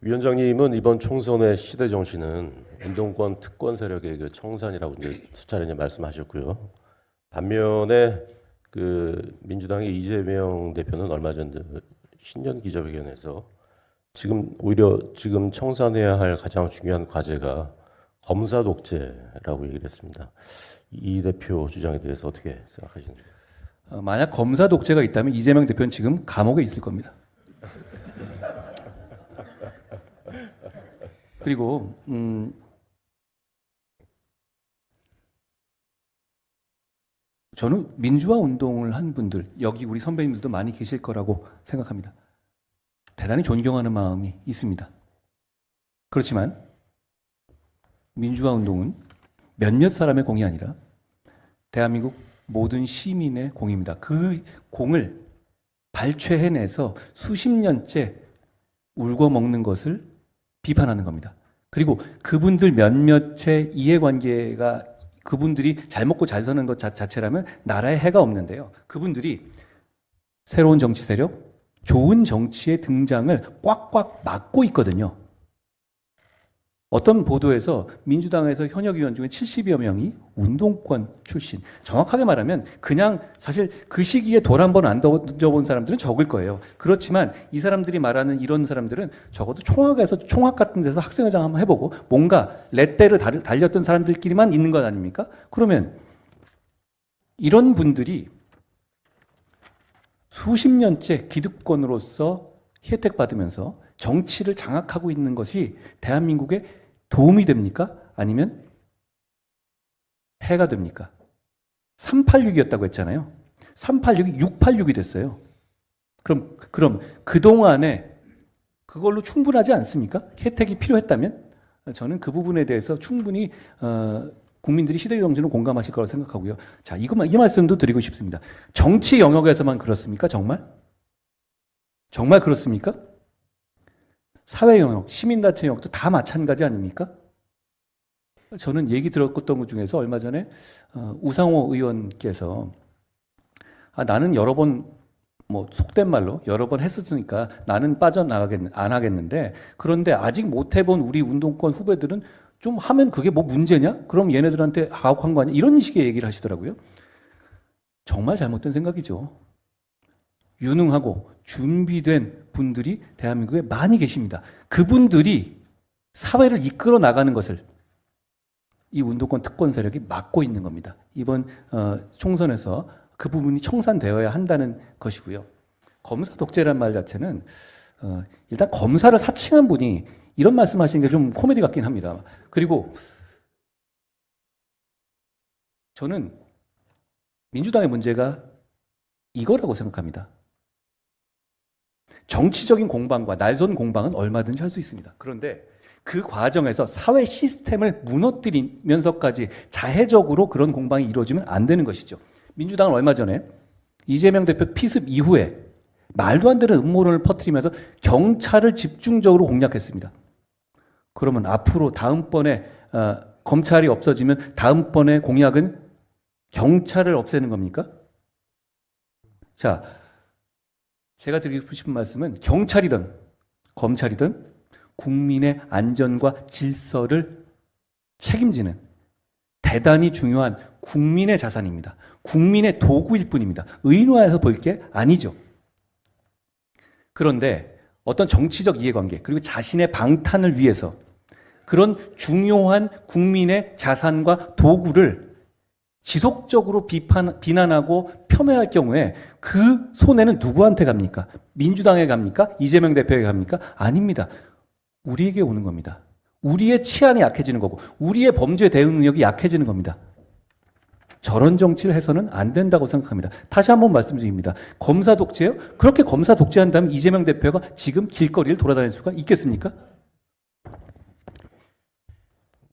위원장님은 이번 총선의 시대 정신은 운동권 특권 세력의 그 청산이라고 이제 수차례 이제 말씀하셨고요. 반면에 그 민주당의 이재명 대표는 얼마 전 신년 기자회견에서 오히려 지금 청산해야 할 가장 중요한 과제가 검사 독재라고 얘기를 했습니다. 이 대표 주장에 대해서 어떻게 생각하시는지? 만약 검사 독재가 있다면 이재명 대표는 지금 감옥에 있을 겁니다. 그리고 저는 민주화 운동을 한 분들, 여기 우리 선배님들도 많이 계실 거라고 생각합니다. 대단히 존경하는 마음이 있습니다. 그렇지만 민주화 운동은 몇몇 사람의 공이 아니라 대한민국 모든 시민의 공입니다. 그 공을 발췌해내서 수십 년째 울고 먹는 것을 비판하는 겁니다. 그리고 그분들 몇몇의 이해관계가 그분들이 잘 먹고 잘 사는 것 자체라면 나라에 해가 없는데요. 그분들이 새로운 정치 세력, 좋은 정치의 등장을 꽉꽉 막고 있거든요. 어떤 보도에서 민주당에서 현역 의원 중에 70여 명이 운동권 출신. 정확하게 말하면 그냥 사실 그 시기에 돌 한 번 안 던져본 사람들은 적을 거예요. 그렇지만 이 사람들이 말하는 이런 사람들은 적어도 총학 같은 데서 학생회장 한번 해보고 뭔가 렛대를 달렸던 사람들끼리만 있는 것 아닙니까? 그러면 이런 분들이 수십 년째 기득권으로서 혜택받으면서 정치를 장악하고 있는 것이 대한민국에 도움이 됩니까? 아니면 해가 됩니까? 386이었다고 했잖아요. 386이 686이 됐어요. 그럼 그동안에 그걸로 충분하지 않습니까? 혜택이 필요했다면? 저는 그 부분에 대해서 충분히 국민들이 시대의 정신을 공감하실 거라고 생각하고요. 자, 이 말씀도 드리고 싶습니다. 정치 영역에서만 그렇습니까? 정말 그렇습니까? 사회 영역, 시민단체 영역도 다 마찬가지 아닙니까? 저는 얘기 들었던 것 중에서 얼마 전에 우상호 의원께서 나는 여러 번 속된 말로 여러 번 했었으니까 나는 안 하겠는데 그런데 아직 못 해본 우리 운동권 후배들은 좀 하면 그게 뭐 문제냐? 그럼 얘네들한테 가혹한 거 아니야? 이런 식의 얘기를 하시더라고요. 정말 잘못된 생각이죠. 유능하고 준비된 분들이 대한민국에 많이 계십니다. 그분들이 사회를 이끌어 나가는 것을 이 운동권 특권 세력이 막고 있는 겁니다. 이번 총선에서 그 부분이 청산되어야 한다는 것이고요. 검사 독재란 말 자체는 일단 검사를 사칭한 분이 이런 말씀하시는 게 좀 코미디 같긴 합니다. 그리고 저는 민주당의 문제가 이거라고 생각합니다. 정치적인 공방과 날선 공방은 얼마든지 할 수 있습니다. 그런데 그 과정에서 사회 시스템을 무너뜨리면서까지 자해적으로 그런 공방이 이루어지면 안 되는 것이죠. 민주당은 얼마 전에 이재명 대표 피습 이후에 말도 안 되는 음모론을 퍼뜨리면서 경찰을 집중적으로 공략했습니다. 그러면 앞으로 다음번에 검찰이 없어지면 다음번에 공약은 경찰을 없애는 겁니까? 자, 제가 드리고 싶은 말씀은 경찰이든 검찰이든 국민의 안전과 질서를 책임지는 대단히 중요한 국민의 자산입니다. 국민의 도구일 뿐입니다. 의인화해서 볼 게 아니죠. 그런데 어떤 정치적 이해관계 그리고 자신의 방탄을 위해서 그런 중요한 국민의 자산과 도구를 지속적으로 비난하고 폄훼할 경우에 그 손해는 누구한테 갑니까? 민주당에 갑니까? 이재명 대표에게 갑니까? 아닙니다. 우리에게 오는 겁니다. 우리의 치안이 약해지는 거고 우리의 범죄 대응 능력이 약해지는 겁니다. 저런 정치를 해서는 안 된다고 생각합니다. 다시 한번 말씀드립니다. 검사 독재요? 그렇게 검사 독재한다면 이재명 대표가 지금 길거리를 돌아다닐 수가 있겠습니까?